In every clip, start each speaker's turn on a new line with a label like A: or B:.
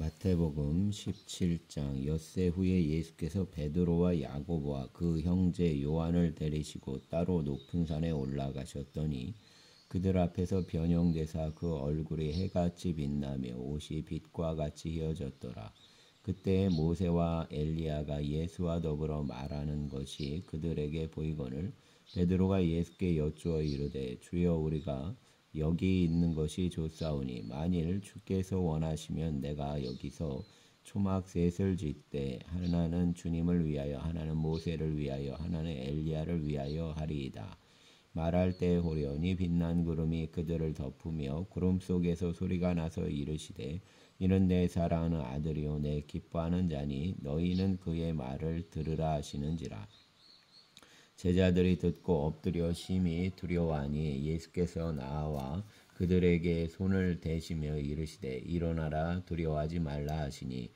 A: 마태복음 17장 엿새 후에 예수께서 베드로와 야고보와 그 형제 요한을 데리시고 따로 높은 산에 올라가셨더니 그들 앞에서 변형되사 그 얼굴이 해같이 빛나며 옷이 빛과 같이 휘어졌더라. 그때 모세와 엘리야가 예수와 더불어 말하는 것이 그들에게 보이거늘 베드로가 예수께 여쭈어 이르되 주여 우리가 여기 있는 것이 좋사오니 만일 주께서 원하시면 내가 여기서 초막 셋을 짓되 하나는 주님을 위하여 하나는 모세를 위하여 하나는 엘리야를 위하여 하리이다. 말할 때 호련히 빛난 구름이 그들을 덮으며 구름 속에서 소리가 나서 이르시되 이는 내 사랑하는 아들이요 내 기뻐하는 자니 너희는 그의 말을 들으라 하시는지라. 제자들이 듣고 엎드려 심히 두려워하니 예수께서 나와 그들에게 손을 대시며 이르시되 일어나라 두려워하지 말라 하시니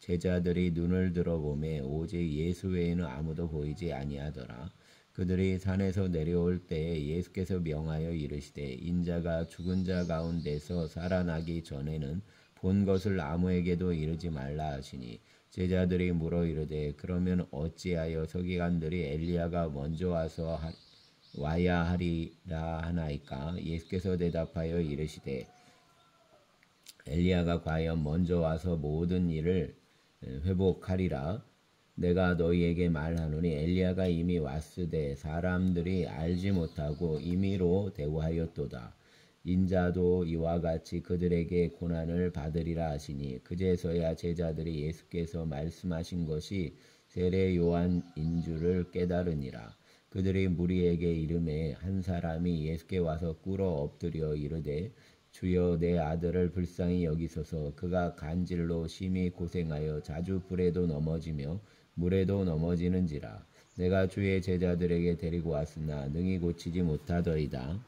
A: 제자들이 눈을 들어보매 오직 예수 외에는 아무도 보이지 아니하더라. 그들이 산에서 내려올 때에 예수께서 명하여 이르시되 인자가 죽은 자 가운데서 살아나기 전에는 본 것을 아무에게도 이르지 말라 하시니 제자들이 물어 이르되 그러면 어찌하여 서기관들이 엘리야가 먼저 와야 하리라 하나이까? 예수께서 대답하여 이르시되 엘리야가 과연 먼저 와서 모든 일을 회복하리라. 내가 너희에게 말하노니 엘리야가 이미 왔으되 사람들이 알지 못하고 임의로 대우하였도다. 인자도 이와 같이 그들에게 고난을 받으리라 하시니 그제서야 제자들이 예수께서 말씀하신 것이 세례 요한인 줄을 깨달으니라. 그들이 무리에게 이르매 한 사람이 예수께 와서 꿇어 엎드려 이르되 주여 내 아들을 불쌍히 여기소서. 그가 간질로 심히 고생하여 자주 불에도 넘어지며 물에도 넘어지는지라. 내가 주의 제자들에게 데리고 왔으나 능히 고치지 못하더이다.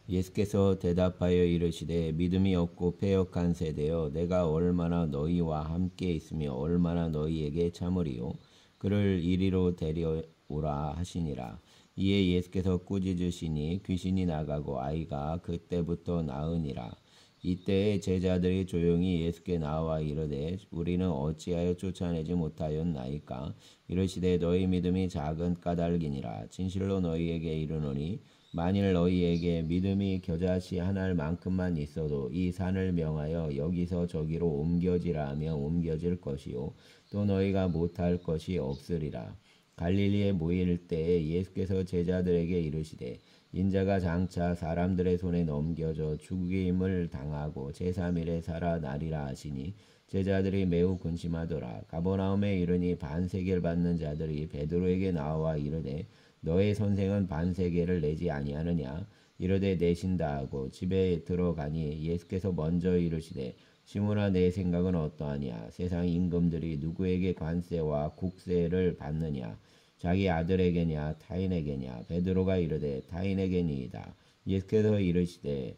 A: 예수께서 대답하여 이르시되 믿음이 없고 패역한 세대여 내가 얼마나 너희와 함께 있으며 얼마나 너희에게 참으리요. 그를 이리로 데려오라 하시니라. 이에 예수께서 꾸짖으시니 귀신이 나가고 아이가 그때부터 나으니라. 이때에 제자들이 조용히 예수께 나와 이르되 우리는 어찌하여 쫓아내지 못하였나이까? 이르시되 너희 믿음이 작은 까닭이니라. 진실로 너희에게 이르노니 만일 너희에게 믿음이 겨자씨 한 알만큼만 있어도 이 산을 명하여 여기서 저기로 옮겨지라 하면 옮겨질 것이요 또 너희가 못할 것이 없으리라. 갈릴리에 모일 때에 예수께서 제자들에게 이르시되 인자가 장차 사람들의 손에 넘겨져 죽임을 당하고 제3일에 살아나리라 하시니 제자들이 매우 근심하더라. 가버나움에 이르니 반세계를 받는 자들이 베드로에게 나와 이르되 너의 선생은 반세계를 내지 아니하느냐? 이르되 내신다 하고 집에 들어가니 예수께서 먼저 이르시되 시몬아 내 생각은 어떠하냐? 세상 임금들이 누구에게 관세와 국세를 받느냐? 자기 아들에게냐 타인에게냐? 베드로가 이르되 타인에게니이다. 예수께서 이르시되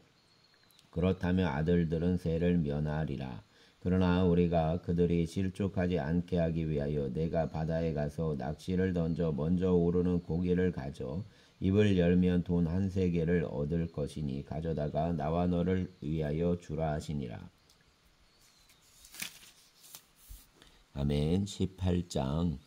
A: 그렇다면 아들들은 세를 면하리라. 그러나 우리가 그들이 실족하지 않게 하기 위하여 내가 바다에 가서 낚시를 던져 먼저 오르는 고기를 가져 입을 열면 돈 1세겔을 얻을 것이니 가져다가 나와 너를 위하여 주라 하시니라. 아멘. 18장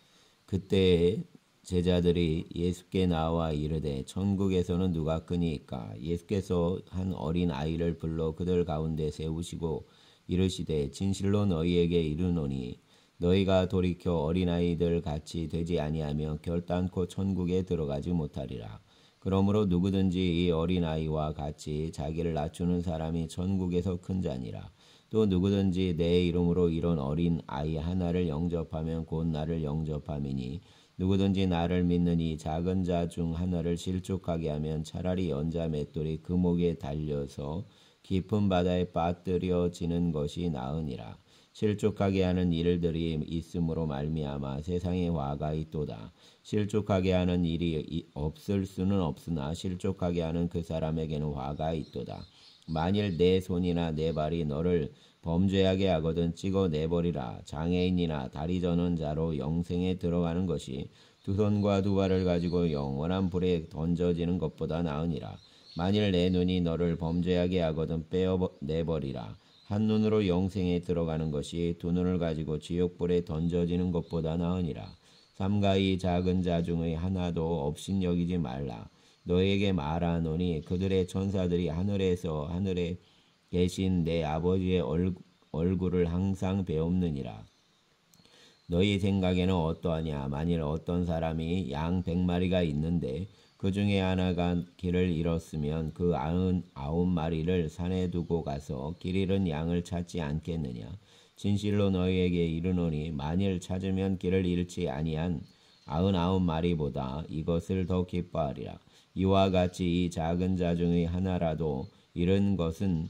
A: 그때 제자들이 예수께 나와 이르되 천국에서는 누가 크니까? 예수께서 한 어린 아이를 불러 그들 가운데 세우시고 이르시되 진실로 너희에게 이르노니 너희가 돌이켜 어린아이들 같이 되지 아니하면 결단코 천국에 들어가지 못하리라. 그러므로 누구든지 이 어린아이와 같이 자기를 낮추는 사람이 천국에서 큰 자니라. 또 누구든지 내 이름으로 이런 어린 아이 하나를 영접하면 곧 나를 영접함이니 누구든지 나를 믿는 이 작은 자 중 하나를 실족하게 하면 차라리 연자 맷돌이 그 목에 달려서 깊은 바다에 빠뜨려지는 것이 나으니라. 실족하게 하는 일들이 있음으로 말미암아 세상에 화가 있도다. 실족하게 하는 일이 없을 수는 없으나 실족하게 하는 그 사람에게는 화가 있도다. 만일 내 손이나 내 발이 너를 범죄하게 하거든 찍어내버리라. 장애인이나 다리 저는 자로 영생에 들어가는 것이 두 손과 두 발을 가지고 영원한 불에 던져지는 것보다 나으니라. 만일 내 눈이 너를 범죄하게 하거든 빼어내버리라. 한눈으로 영생에 들어가는 것이 두 눈을 가지고 지옥불에 던져지는 것보다 나으니라. 삼가이 작은 자 중의 하나도 업신여기지 말라. 너에게 말하노니 그들의 천사들이 하늘에 계신 내 아버지의 얼굴을 항상 배옵느니라. 너희 생각에는 어떠하냐? 만일 어떤 사람이 양 100마리가 있는데 그 중에 하나가 길을 잃었으면 그 99마리를 산에 두고 가서 길 잃은 양을 찾지 않겠느냐? 진실로 너희에게 이르노니 만일 찾으면 길을 잃지 아니한 99마리보다 이것을 더 기뻐하리라. 이와 같이 이 작은 자 중의 하나라도 잃은 것은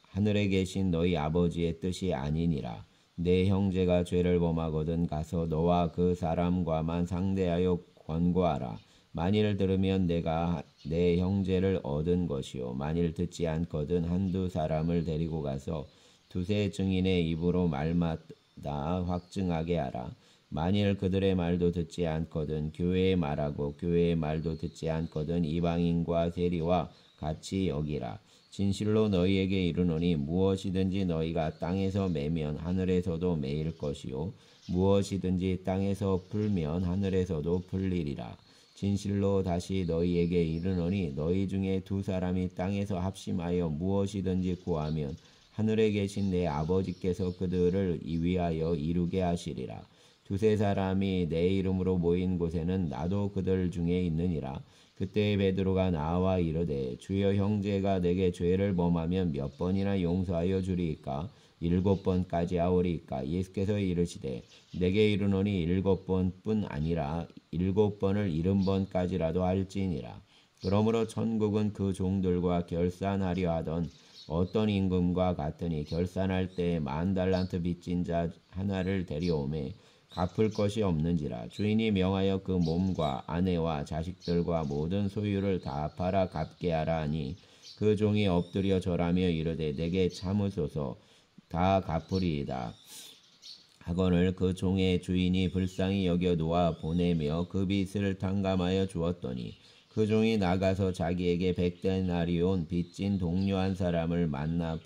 A: 하늘에 계신 너희 아버지의 뜻이 아니니라. 내 형제가 죄를 범하거든 가서 너와 그 사람과만 상대하여 권고하라. 만일 들으면 내가 내 형제를 얻은 것이요 만일 듣지 않거든 한두 사람을 데리고 가서 두세 증인의 입으로 말마다 확증하게 하라. 만일 그들의 말도 듣지 않거든 교회의 말하고 교회의 말도 듣지 않거든 이방인과 세리와 같이 여기라. 진실로 너희에게 이르노니 무엇이든지 너희가 땅에서 매면 하늘에서도 매일 것이요 무엇이든지 땅에서 풀면 하늘에서도 풀리리라. 진실로 다시 너희에게 이르노니 너희 중에 두 사람이 땅에서 합심하여 무엇이든지 구하면 하늘에 계신 내 아버지께서 그들을 위하여 이루게 하시리라. 두세 사람이 내 이름으로 모인 곳에는 나도 그들 중에 있느니라. 그때 베드로가 나와 이르되 주여 형제가 내게 죄를 범하면 몇 번이나 용서하여 주리이까? 7번까지 하오리이까? 예수께서 이르시되 내게 이르노니 7번뿐 아니라 7번을 70번까지라도 할지니라. 그러므로 천국은 그 종들과 결산하려 하던 어떤 임금과 같으니 결산할 때에 10,000달란트 빚진 자 하나를 데려오매 갚을 것이 없는지라. 주인이 명하여 그 몸과 아내와 자식들과 모든 소유를 다 팔아 갚게 하라 하니 그 종이 엎드려 절하며 이르되 내게 참으소서 다 갚으리이다 하거늘 그 종의 주인이 불쌍히 여겨 놓아 보내며 그 빚을 탕감하여 주었더니 그 종이 나가서 자기에게 100데나리온 빚진 동료 한 사람을 만나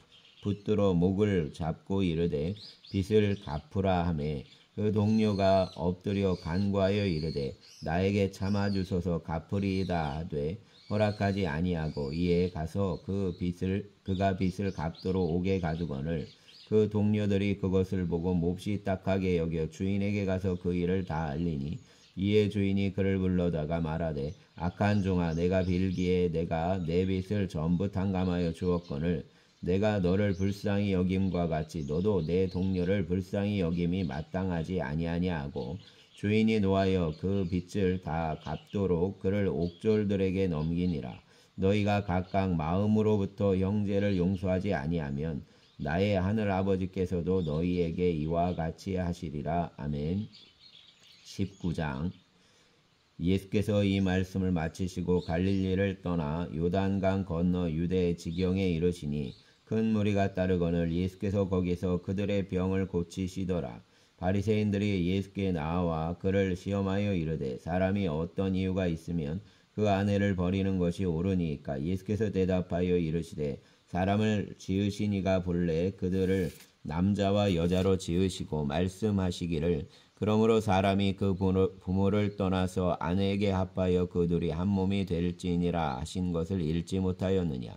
A: 붙들어 목을 잡고 이르되 빚을 갚으라 하매 그 동료가 엎드려 간구하여 이르되 나에게 참아주소서 갚으리이다 하되 허락하지 아니하고 이에 가서 그가 빚을 갚도록 옥에 가두거늘 그 동료들이 그것을 보고 몹시 딱하게 여겨 주인에게 가서 그 일을 다 알리니 이에 주인이 그를 불러다가 말하되 악한 종아 내가 빌기에 내가 내 빚을 전부 탕감하여 주었거늘 내가 너를 불쌍히 여김과 같이 너도 내 동료를 불쌍히 여김이 마땅하지 아니하냐 하고 주인이 노하여 그 빚을 다 갚도록 그를 옥졸들에게 넘기니라. 너희가 각각 마음으로부터 형제를 용서하지 아니하면 나의 하늘 아버지께서도 너희에게 이와 같이 하시리라. 아멘. 19장. 예수께서 이 말씀을 마치시고 갈릴리를 떠나 요단강 건너 유대 지경에 이르시니 큰 무리가 따르거늘 예수께서 거기서 그들의 병을 고치시더라. 바리새인들이 예수께 나와 그를 시험하여 이르되 사람이 어떤 이유가 있으면 그 아내를 버리는 것이 옳으니까? 예수께서 대답하여 이르시되 사람을 지으신 이가 본래 그들을 남자와 여자로 지으시고 말씀하시기를 그러므로 사람이 그 부모를 떠나서 아내에게 합하여 그들이 한 몸이 될지니라 하신 것을 읽지 못하였느냐?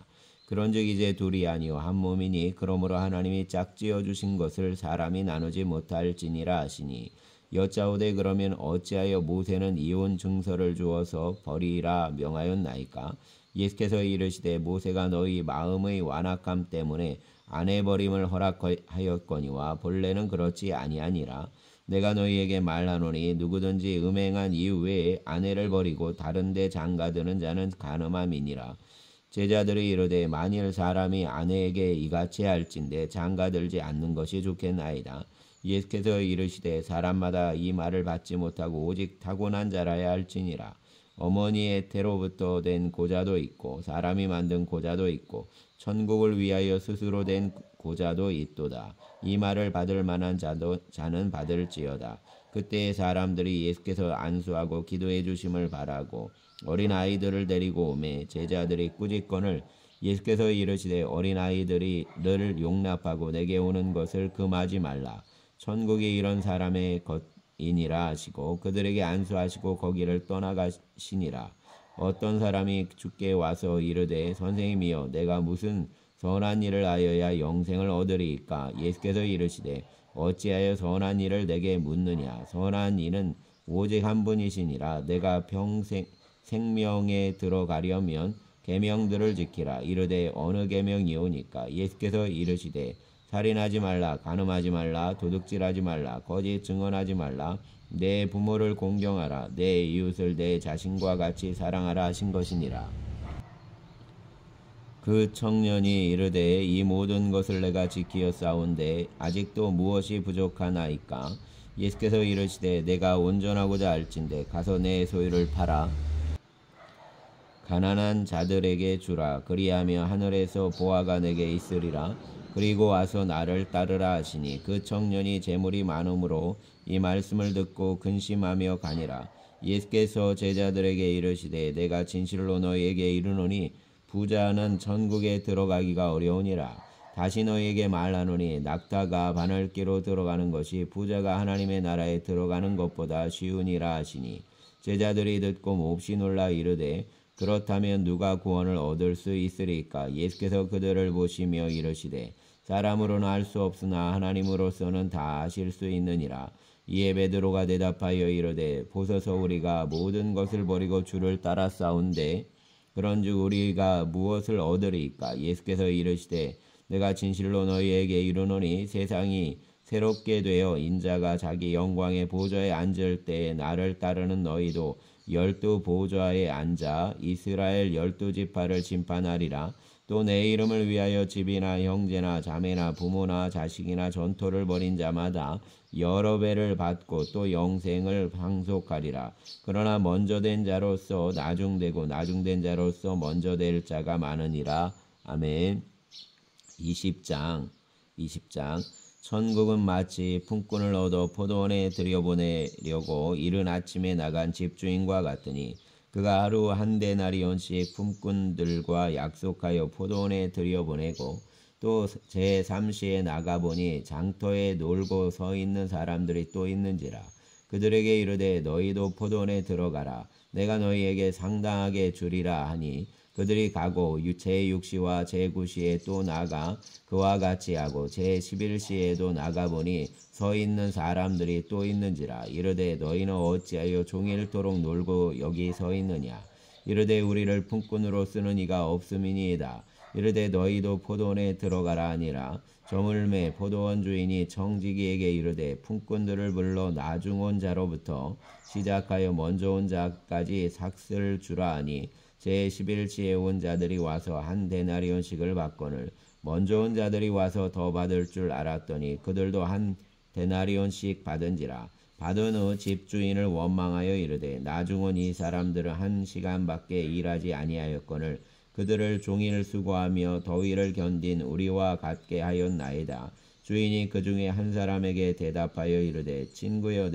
A: 그런즉 이제 둘이 아니요 한 몸이니 그러므로 하나님이 짝지어 주신 것을 사람이 나누지 못할지니라 하시니 여짜오되 그러면 어찌하여 모세는 이혼 증서를 주어서 버리라 명하였나이까? 예수께서 이르시되 모세가 너희 마음의 완악함 때문에 아내 버림을 허락하였거니와 본래는 그렇지 아니하니라. 내가 너희에게 말하노니 누구든지 음행한 이후에 아내를 버리고 다른 데 장가드는 자는 간음함이니라. 제자들이 이르되 만일 사람이 아내에게 이같이 할진대 장가들지 않는 것이 좋겠나이다. 예수께서 이르시되 사람마다 이 말을 받지 못하고 오직 타고난 자라야 할지니라. 어머니의 태로부터 된 고자도 있고 사람이 만든 고자도 있고 천국을 위하여 스스로 된 고자도 있도다. 이 말을 받을 만한 자는 받을지어다. 그때 사람들이 예수께서 안수하고 기도해 주심을 바라고 어린 아이들을 데리고 오매 제자들이 꾸짖거늘 예수께서 이르시되 어린아이들이 늘 용납하고 내게 오는 것을 금하지 말라. 천국이 이런 사람의 것이니라 하시고 그들에게 안수하시고 거기를 떠나가시니라. 어떤 사람이 주께 와서 이르되 선생님이여 내가 무슨 선한 일을 하여야 영생을 얻으리이까? 예수께서 이르시되 어찌하여 선한 일을 내게 묻느냐? 선한 이는 오직 한 분이시니라. 내가 평생 생명에 들어가려면 계명들을 지키라. 이르되 어느 계명이오니까? 예수께서 이르시되 살인하지 말라, 간음하지 말라, 도둑질하지 말라, 거짓 증언하지 말라, 내 부모를 공경하라, 내 이웃을 내 자신과 같이 사랑하라 하신 것이니라. 그 청년이 이르되 이 모든 것을 내가 지키었사온데 아직도 무엇이 부족하나이까? 예수께서 이르시되 내가 온전하고자 할진대 가서 내 소유를 팔아 가난한 자들에게 주라. 그리하며 하늘에서 보화가 내게 있으리라. 그리고 와서 나를 따르라 하시니 그 청년이 재물이 많음으로 이 말씀을 듣고 근심하며 가니라. 예수께서 제자들에게 이르시되 내가 진실로 너희에게 이르노니 부자는 천국에 들어가기가 어려우니라. 다시 너희에게 말하노니 낙타가 바늘기로 들어가는 것이 부자가 하나님의 나라에 들어가는 것보다 쉬우니라 하시니 제자들이 듣고 몹시 놀라 이르되 그렇다면 누가 구원을 얻을 수 있으리까? 예수께서 그들을 보시며 이르시되 사람으로는 알 수 없으나 하나님으로서는 다 아실 수 있느니라. 이에 베드로가 대답하여 이르되 보소서 우리가 모든 것을 버리고 주를 따라 싸운데 그런즉 우리가 무엇을 얻으리까? 예수께서 이르시되 내가 진실로 너희에게 이르노니 세상이 새롭게 되어 인자가 자기 영광의 보좌에 앉을 때에 나를 따르는 너희도 12 보좌에 앉아 이스라엘 12지파를 심판하리라. 또 내 이름을 위하여 집이나 형제나 자매나 부모나 자식이나 전토를 벌인 자마다 여러 배를 받고 또 영생을 상속하리라. 그러나 먼저 된 자로서 나중되고 나중된 자로서 먼저 될 자가 많으니라. 아멘. 20장 천국은 마치 품꾼을 얻어 포도원에 들여보내려고 이른 아침에 나간 집주인과 같으니 그가 하루 한 데나리온씩 품꾼들과 약속하여 포도원에 들여보내고 또 제3시에 나가보니 장터에 놀고 서 있는 사람들이 또 있는지라. 그들에게 이르되 너희도 포도원에 들어가라. 내가 너희에게 상당하게 주리라 하니 그들이 가고 제6시와 제9시에 또 나가 그와 같이 하고 제11시에도 나가보니 서 있는 사람들이 또 있는지라. 이르되 너희는 어찌하여 종일토록 놀고 여기 서 있느냐? 이르되 우리를 품꾼으로 쓰는 이가 없음이니이다. 이르되 너희도 포도원에 들어가라 하니라. 저물매 포도원 주인이 청지기에게 이르되 품꾼들을 불러 나중 온 자로부터 시작하여 먼저 온 자까지 삭슬 주라 하니 제11시에 온 자들이 와서 한 데나리온씩을 받거늘 먼저 온 자들이 와서 더 받을 줄 알았더니 그들도 한 데나리온씩 받은지라. 받은 후 집주인을 원망하여 이르되 나중 온 이 사람들은 1시간밖에 일하지 아니하였거늘 그들을 종일 수고하며 더위를 견딘 우리와 같게 하였나이다. 주인이 그 중에 한 사람에게 대답하여 이르되 친구여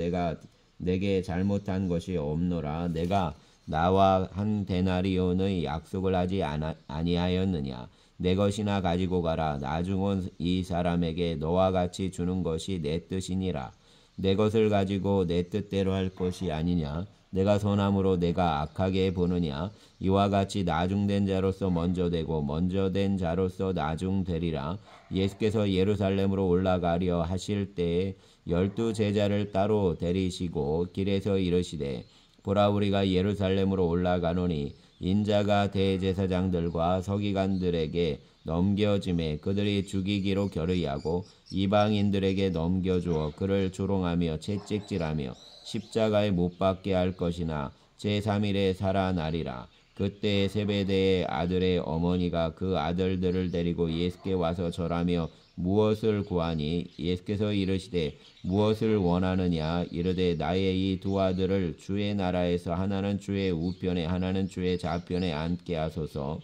A: 내게 잘못한 것이 없노라. 내가 나와 한 데나리온의 약속을 하지 아니하였느냐? 내 것이나 가지고 가라. 나중 온 이 사람에게 너와 같이 주는 것이 내 뜻이니라. 내 것을 가지고 내 뜻대로 할 것이 아니냐? 내가 선함으로 내가 악하게 보느냐? 이와 같이 나중된 자로서 먼저 되고 먼저 된 자로서 나중되리라. 예수께서 예루살렘으로 올라가려 하실 때에 12 제자를 따로 데리시고 길에서 이르시되 보라 우리가 예루살렘으로 올라가노니 인자가 대제사장들과 서기관들에게 넘겨짐에 그들이 죽이기로 결의하고 이방인들에게 넘겨주어 그를 조롱하며 채찍질하며 십자가에 못 박게 할 것이나 제3일에 살아나리라. 그때 세베대의 아들의 어머니가 그 아들들을 데리고 예수께 와서 절하며 무엇을 구하니? 예수께서 이르시되 무엇을 원하느냐? 이르되 나의 이 두 아들을 주의 나라에서 하나는 주의 우편에 하나는 주의 좌편에 앉게 하소서.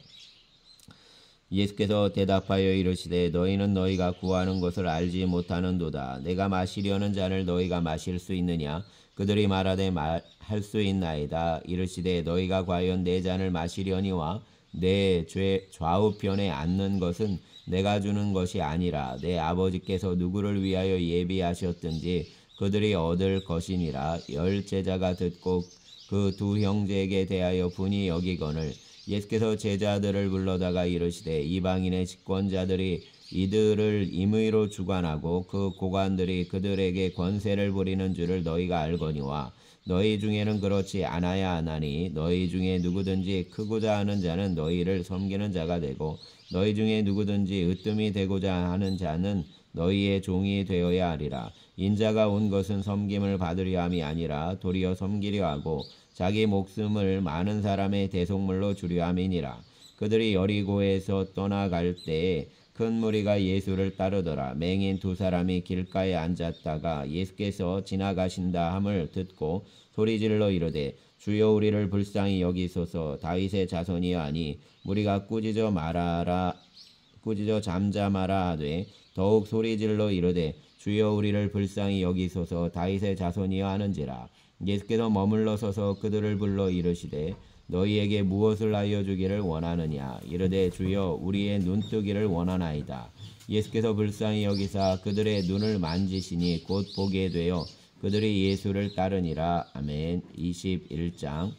A: 예수께서 대답하여 이르시되 너희는 너희가 구하는 것을 알지 못하는도다. 내가 마시려는 잔을 너희가 마실 수 있느냐? 그들이 말하되 할 수 있나이다. 이르시되 너희가 과연 내 잔을 마시려니와 내 좌우편에 앉는 것은 내가 주는 것이 아니라 내 아버지께서 누구를 위하여 예비하셨든지 그들이 얻을 것이니라. 열 제자가 듣고 그 두 형제에게 대하여 분이 여기거늘 예수께서 제자들을 불러다가 이르시되 이방인의 집권자들이 이들을 임의로 주관하고 그 고관들이 그들에게 권세를 부리는 줄을 너희가 알거니와 너희 중에는 그렇지 않아야 하나니 너희 중에 누구든지 크고자 하는 자는 너희를 섬기는 자가 되고 너희 중에 누구든지 으뜸이 되고자 하는 자는 너희의 종이 되어야 하리라. 인자가 온 것은 섬김을 받으려 함이 아니라 도리어 섬기려 하고 자기 목숨을 많은 사람의 대속물로 주려 함이니라. 그들이 여리고에서 떠나갈 때에 큰 무리가 예수를 따르더라. 맹인 두 사람이 길가에 앉았다가 예수께서 지나가신다 함을 듣고 소리질러 이르되 주여 우리를 불쌍히 여기소서. 다윗의 자손이여 하니 무리가 꾸짖어 잠잠하라 하되 더욱 소리질러 이르되 주여 우리를 불쌍히 여기소서. 다윗의 자손이여 하는지라. 예수께서 머물러 서서 그들을 불러 이르시되 너희에게 무엇을 하여 주기를 원하느냐. 이르되 주여 우리의 눈뜨기를 원하나이다. 예수께서 불쌍히 여기사 그들의 눈을 만지시니 곧 보게 되어 그들이 예수를 따르니라. 아멘. 21장.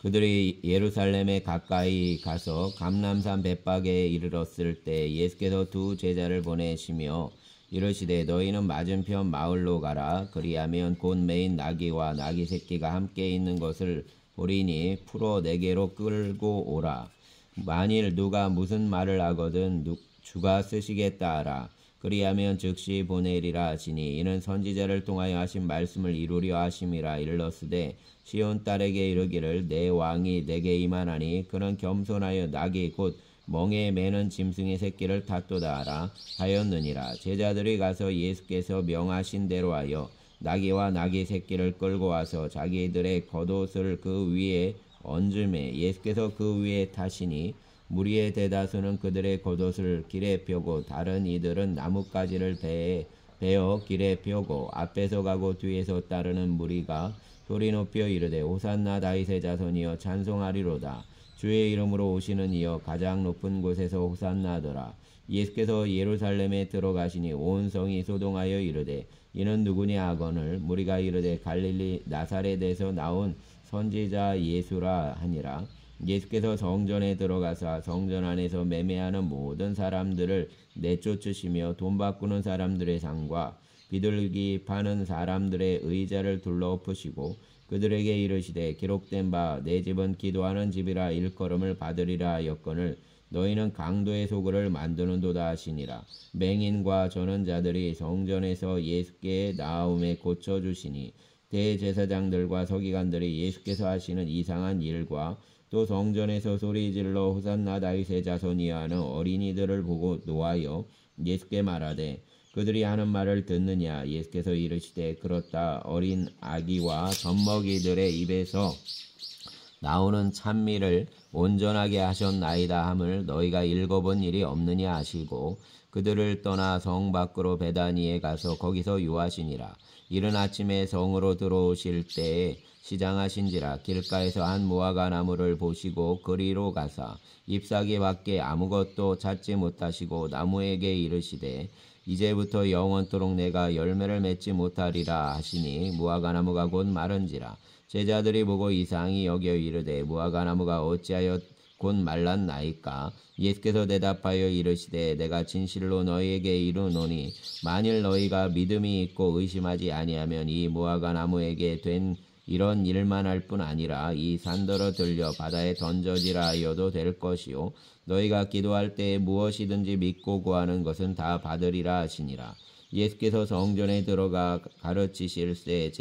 A: 그들이 예루살렘에 가까이 가서 감람산 벳박에 이르렀을 때 예수께서 두 제자를 보내시며 이르시되 너희는 맞은편 마을로 가라. 그리하면 곧 매인 나귀와 나귀 새끼가 함께 있는 것을 보리니 풀어 내게로 끌고 오라. 만일 누가 무슨 말을 하거든 주가 쓰시겠다 하라. 그리하면 즉시 보내리라 하시니 이는 선지자를 통하여 하신 말씀을 이루려 하심이라. 일렀으되 시온 딸에게 이르기를 내 왕이 내게 임하나니 그는 겸손하여 나귀 곧 멍에 매는 짐승의 새끼를 탔도다 하라 하였느니라. 제자들이 가서 예수께서 명하신 대로 하여 나귀와 나귀 새끼를 끌고 와서 자기들의 겉옷을 그 위에 얹음에 예수께서 그 위에 타시니 무리의 대다수는 그들의 겉옷을 길에 펴고 다른 이들은 나뭇가지를 베어 길에 펴고 앞에서 가고 뒤에서 따르는 무리가 소리 높여 이르되 호산나 다윗의 자손이여 찬송하리로다. 주의 이름으로 오시는 이여 가장 높은 곳에서 호산나더라. 예수께서 예루살렘에 들어가시니 온 성이 소동하여 이르되 이는 누구냐 하거늘 무리가 이르되 갈릴리 나사렛에서 나온 선지자 예수라 하니라. 예수께서 성전에 들어가사 성전 안에서 매매하는 모든 사람들을 내쫓으시며 돈 바꾸는 사람들의 상과 비둘기 파는 사람들의 의자를 둘러엎으시고 그들에게 이르시되 기록된 바 내 집은 기도하는 집이라 일컬음을 받으리라 하였거늘 너희는 강도의 소굴을 만드는도다 하시니라. 맹인과 전원자들이 성전에서 예수께 나아옴에 고쳐주시니 대제사장들과 서기관들이 예수께서 하시는 이상한 일과 또 성전에서 소리질러 호산나 다윗의 자손이여 하는 어린이들을 보고 노하여 예수께 말하되 그들이 하는 말을 듣느냐. 예수께서 이르시되 그렇다. 어린 아기와 젖먹이들의 입에서 나오는 찬미를 온전하게 하셨나이다 함을 너희가 읽어본 일이 없느냐 하시고 그들을 떠나 성 밖으로 베다니에 가서 거기서 유하시니라. 이른 아침에 성으로 들어오실 때에 시장하신지라. 길가에서 한 무화과 나무를 보시고 그리로 가사 잎사귀 밖에 아무것도 찾지 못하시고 나무에게 이르시되 이제부터 영원토록 내가 열매를 맺지 못하리라 하시니 무화과나무가 곧 마른지라. 제자들이 보고 이상히 여겨 이르되 무화과나무가 어찌하여 곧 말랐나이까. 예수께서 대답하여 이르시되 내가 진실로 너희에게 이르노니 만일 너희가 믿음이 있고 의심하지 아니하면 이 무화과나무에게 된 이런 일만 할 뿐 아니라 이 산더러 들려 바다에 던져지라 하여도 될 것이요 너희가 기도할 때에 무엇이든지 믿고 구하는 것은 다 받으리라 하시니라. 예수께서 성전에 들어가 가르치실새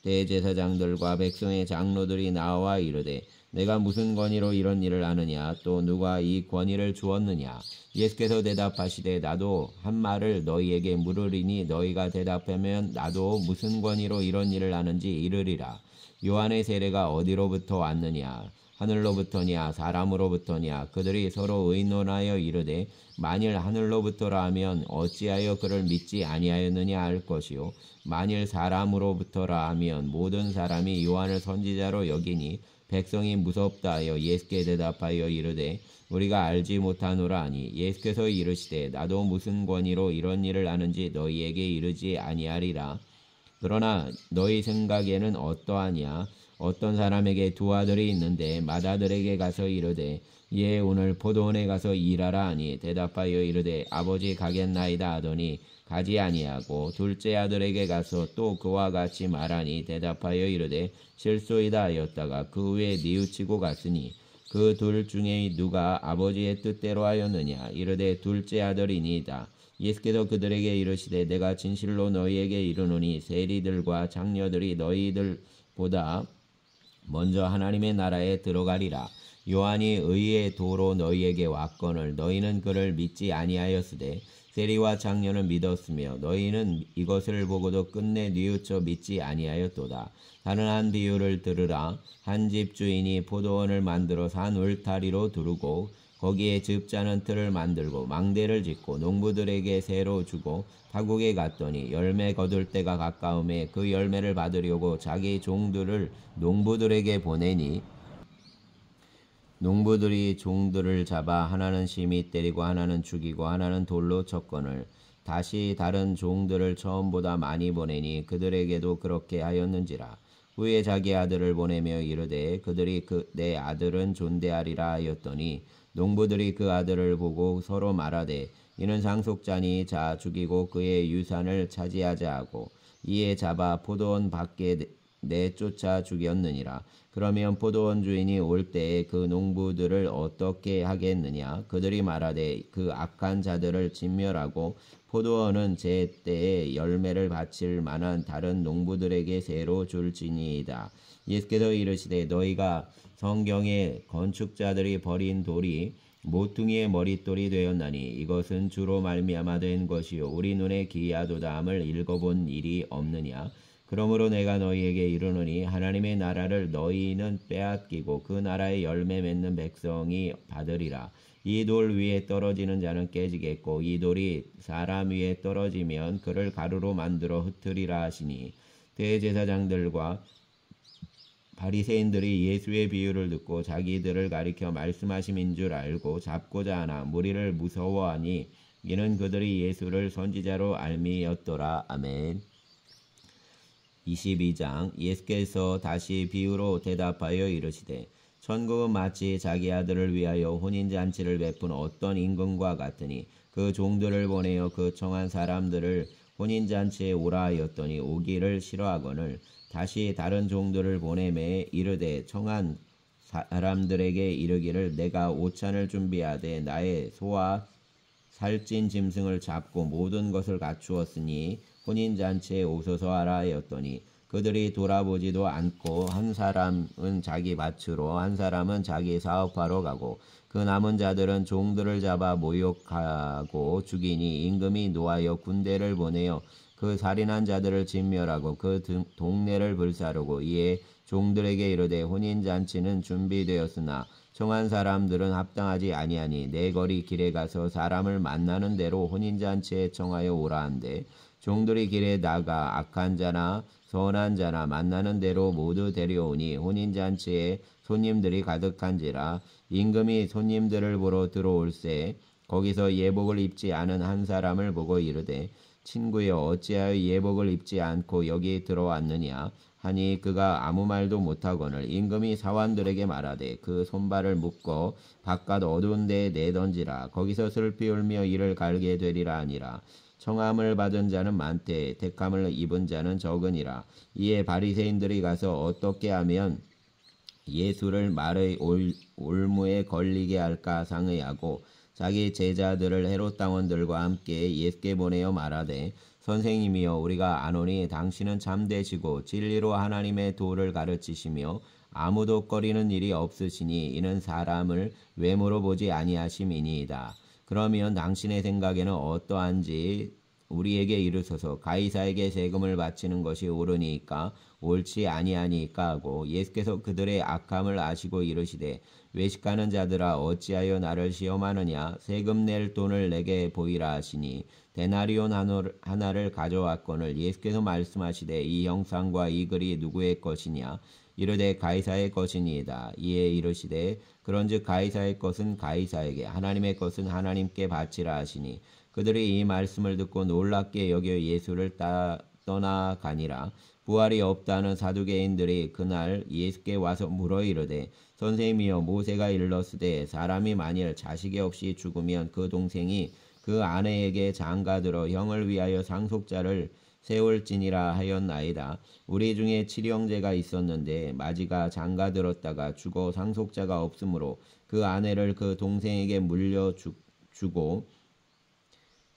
A: 대제사장들과 백성의 장로들이 나와 이르되 내가 무슨 권위로 이런 일을 하느냐. 또 누가 이 권위를 주었느냐. 예수께서 대답하시되 나도 한 말을 너희에게 물으리니 너희가 대답하면 나도 무슨 권위로 이런 일을 하는지 이르리라. 요한의 세례가 어디로부터 왔느냐. 하늘로부터냐 사람으로부터냐. 그들이 서로 의논하여 이르되 만일 하늘로부터라 하면 어찌하여 그를 믿지 아니하였느냐 할 것이요 만일 사람으로부터라 하면 모든 사람이 요한을 선지자로 여기니 백성이 무섭다 하여 예수께 대답하여 이르되 우리가 알지 못하노라 하니 예수께서 이르시되 나도 무슨 권위로 이런 일을 하는지 너희에게 이르지 아니하리라. 그러나 너희 생각에는 어떠하냐? 어떤 사람에게 두 아들이 있는데 맏아들에게 가서 이르되 예 오늘 포도원에 가서 일하라 하니 대답하여 이르되 아버지 가겠나이다 하더니 가지 아니하고 둘째 아들에게 가서 또 그와 같이 말하니 대답하여 이르되 실소이다 하였다가 그 후에 뉘우치고 갔으니 그 둘 중에 누가 아버지의 뜻대로 하였느냐? 이르되 둘째 아들이니이다. 예수께서 그들에게 이르시되 내가 진실로 너희에게 이르노니 세리들과 장녀들이 너희들보다 먼저 하나님의 나라에 들어가리라. 요한이 의의 도로 너희에게 왔거늘 너희는 그를 믿지 아니하였으되 세리와 장녀는 믿었으며 너희는 이것을 보고도 끝내 뉘우쳐 믿지 아니하였도다. 다른 한 비유를 들으라. 한 집 주인이 포도원을 만들어 산 울타리로 두르고 거기에 즙자는 틀을 만들고 망대를 짓고 농부들에게 새로 주고 타국에 갔더니 열매 거둘 때가 가까움에 그 열매를 받으려고 자기 종들을 농부들에게 보내니 농부들이 종들을 잡아 하나는 심히 때리고 하나는 죽이고 하나는 돌로 쳤거늘 다시 다른 종들을 처음보다 많이 보내니 그들에게도 그렇게 하였는지라. 후에 자기 아들을 보내며 이르되 그들이 내 아들은 존대하리라 하였더니 농부들이 그 아들을 보고 서로 말하되 이는 상속자니 자 죽이고 그의 유산을 차지하자 하고 이에 잡아 포도원 밖에 내쫓아 죽였느니라. 그러면 포도원 주인이 올 때에 그 농부들을 어떻게 하겠느냐? 그들이 말하되 그 악한 자들을 진멸하고 포도원은 제 때에 열매를 바칠 만한 다른 농부들에게 새로 줄지니이다. 예수께서 이르시되 너희가 성경에 건축자들이 버린 돌이 모퉁이의 머릿돌이 되었나니 이것은 주로 말미암아 된 것이요 우리 눈에 기이하도다 함을 읽어본 일이 없느냐? 그러므로 내가 너희에게 이르노니 하나님의 나라를 너희는 빼앗기고 그 나라의 열매 맺는 백성이 받으리라. 이 돌 위에 떨어지는 자는 깨지겠고 이 돌이 사람 위에 떨어지면 그를 가루로 만들어 흩으리라 하시니 대제사장들과 바리새인들이 예수의 비유를 듣고 자기들을 가리켜 말씀하심인 줄 알고 잡고자 하나 무리를 무서워하니 이는 그들이 예수를 선지자로 알미였더라. 아멘. 22장 예수께서 다시 비유로 대답하여 이르시되 천국은 마치 자기 아들을 위하여 혼인잔치를 베푼 어떤 임금과 같으니 그 종들을 보내어 그 청한 사람들을 혼인잔치에 오라 하였더니 오기를 싫어하거늘 다시 다른 종들을 보내매 이르되 청한 사람들에게 이르기를 내가 오찬을 준비하되 나의 소와 살찐 짐승을 잡고 모든 것을 갖추었으니 혼인잔치에 오소서 하라 하였더니 그들이 돌아보지도 않고 한 사람은 자기 밭으로 한 사람은 자기 사업하러 가고 그 남은 자들은 종들을 잡아 모욕하고 죽이니 임금이 노하여 군대를 보내어 그 살인한 자들을 진멸하고 그 동네를 불사르고 이에 종들에게 이르되 혼인잔치는 준비되었으나 청한 사람들은 합당하지 아니하니 내 거리 길에 가서 사람을 만나는 대로 혼인잔치에 청하여 오라 한대 종들이 길에 나가 악한 자나 선한 자나 만나는 대로 모두 데려오니 혼인잔치에 손님들이 가득한지라. 임금이 손님들을 보러 들어올새 거기서 예복을 입지 않은 한 사람을 보고 이르되 친구여 어찌하여 예복을 입지 않고 여기 들어왔느냐 하니 그가 아무 말도 못하거늘 임금이 사환들에게 말하되 그 손발을 묶어 바깥 어두운 데에 내던지라. 거기서 슬피 울며 이를 갈게 되리라 하니라. 청함을 받은 자는 많되 택함을 입은 자는 적으니라. 이에 바리새인들이 가서 어떻게 하면 예수를 말의 올무에 걸리게 할까 상의하고 자기 제자들을 헤롯 당원들과 함께 예수께 보내어 말하되 선생님이여 우리가 아노니 당신은 참되시고 진리로 하나님의 도를 가르치시며 아무도 꺼리는 일이 없으시니 이는 사람을 외모로 보지 아니하심이니이다. 그러면 당신의 생각에는 어떠한지 우리에게 이르소서. 가이사에게 세금을 바치는 것이 옳으니까 옳지 아니하니까 하고 예수께서 그들의 악함을 아시고 이르시되 외식하는 자들아 어찌하여 나를 시험하느냐 세금 낼 돈을 내게 보이라 하시니 데나리온 하나를 가져왔거늘 예수께서 말씀하시되 이 형상과 이 글이 누구의 것이냐 이르되 가이사의 것이니이다. 이에 이르시되 그런즉 가이사의 것은 가이사에게 하나님의 것은 하나님께 바치라 하시니 그들이 이 말씀을 듣고 놀랍게 여겨 예수를 떠나가니라. 부활이 없다는 사두개인들이 그날 예수께 와서 물어 이르되 선생님이여 모세가 일렀으되 사람이 만일 자식이 없이 죽으면 그 동생이 그 아내에게 장가들어 형을 위하여 상속자를 세울지니라 하였나이다. 우리 중에 칠형제가 있었는데 마지가 장가들었다가 죽어 상속자가 없으므로 그 아내를 그 동생에게 물려주고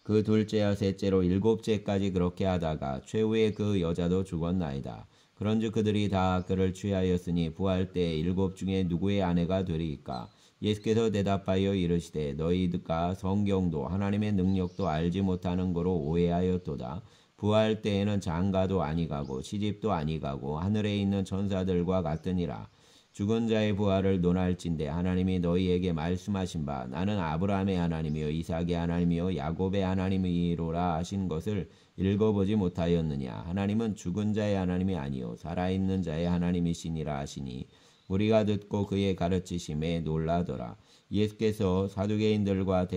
A: 그 둘째와 셋째로 일곱째까지 그렇게 하다가 최후에 그 여자도 죽었나이다. 그런즉 그들이 다 그를 취하였으니 부활 때 일곱 중에 누구의 아내가 되리이까? 예수께서 대답하여 이르시되 너희가 성경도 하나님의 능력도 알지 못하는 거로 오해하였도다. 부활 때에는 장가도 아니가고 시집도 아니가고 하늘에 있는 천사들과 같으니라. 죽은 자의 부활을 논할진대 하나님이 너희에게 말씀하신 바 나는 아브라함의 하나님이요 이삭의 하나님이요 야곱의 하나님이로라 하신 것을 읽어보지 못하였느냐. 하나님은 죽은 자의 하나님이 아니요 살아있는 자의 하나님이시니라 하시니 우리가 듣고 그의 가르치심에 놀라더라. 예수께서 사두개인들로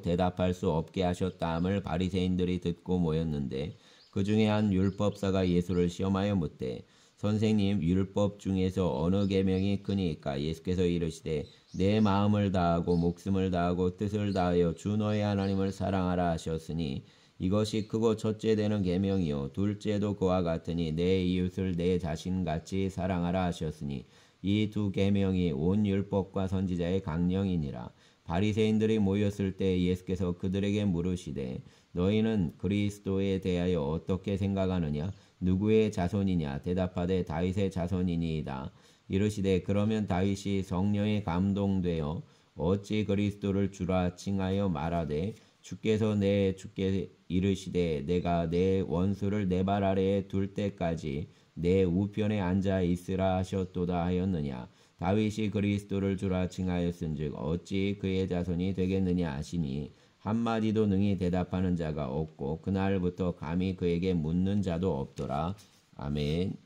A: 대답할 수 없게 하셨다함을 바리새인들이 듣고 모였는데 그 중에 한 율법사가 예수를 시험하여 묻되 선생님 율법 중에서 어느 계명이 크니까? 예수께서 이르시되 내 마음을 다하고 목숨을 다하고 뜻을 다하여 주 너의 하나님을 사랑하라 하셨으니 이것이 크고 첫째 되는 계명이요 둘째도 그와 같으니 내 이웃을 내 자신같이 사랑하라 하셨으니 이 두 계명이 온 율법과 선지자의 강령이니라. 바리새인들이 모였을 때 예수께서 그들에게 물으시되 너희는 그리스도에 대하여 어떻게 생각하느냐? 누구의 자손이냐? 대답하되 다윗의 자손이니이다. 이르시되 그러면 다윗이 성령에 감동되어 어찌 그리스도를 주라 칭하여 말하되 주께서 주께 이르시되 내가 내 원수를 내 발 아래에 둘 때까지 내 우편에 앉아 있으라 하셨도다 하였느냐. 다윗이 그리스도를 주라 칭하였은즉 어찌 그의 자손이 되겠느냐 하시니 한마디도 능히 대답하는 자가 없고 그날부터 감히 그에게 묻는 자도 없더라. 아멘.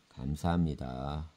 A: 감사합니다.